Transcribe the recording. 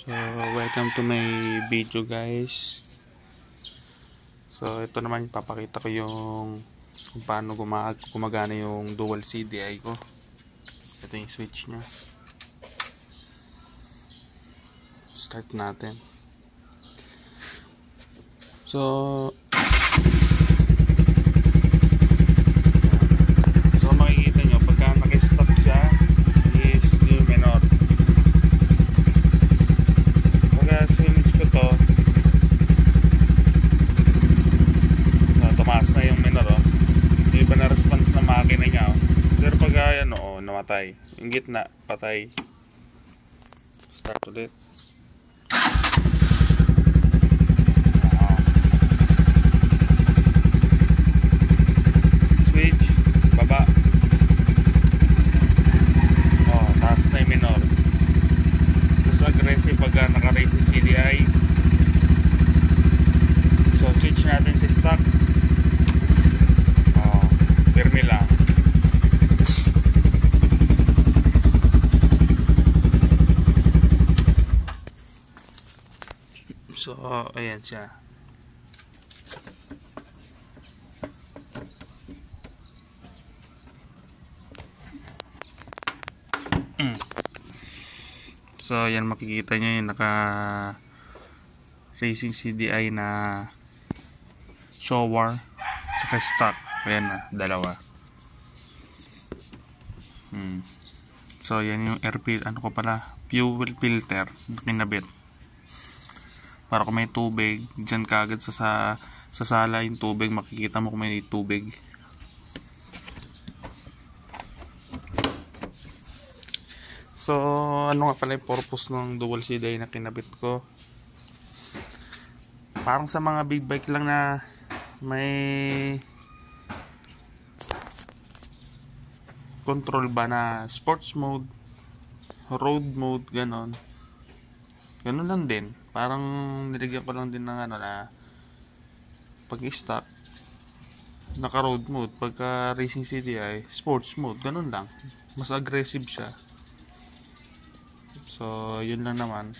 So, welcome to my video guys. So, ito naman papakita ko yung kung paano gumagana yung dual CDI ko. Ito yung switch nya. Start natin. So, makikita nyo pagka nag-stop siya is D minor. Pagka switch ko to, tumaas na yung minor, oh. Yung iba na response ng makina niya, oh. Pero pagka yan, oh, namatay. Yung gitna, patay. Start ulit. Switch, baba. Oh, taas na yung minor. Mas aggressive pagka naka-race yung CDI. So, switch natin sa stock. Oh, firme lang. So, ayan siya. So, ayan makikita nyo yung naka racing CDI na shower saka stock. Ayan na, dalawa. So, yan yung air filter, ano ko pala, fuel filter na kinabit. Para kung may tubig, dyan kagad sa sala yung tubig, makikita mo kung may tubig. So, ano nga pala yung purpose ng dual CDI na kinabit ko? Parang sa mga big bike lang na may control ba na sports mode, road mode, ganon. Ganon lang din. Parang nilagyan ko lang din ng ano na pag-stop, naka road mode. Pagka racing CDI, sports mode, ganon lang. Mas aggressive siya. So, yun lang naman.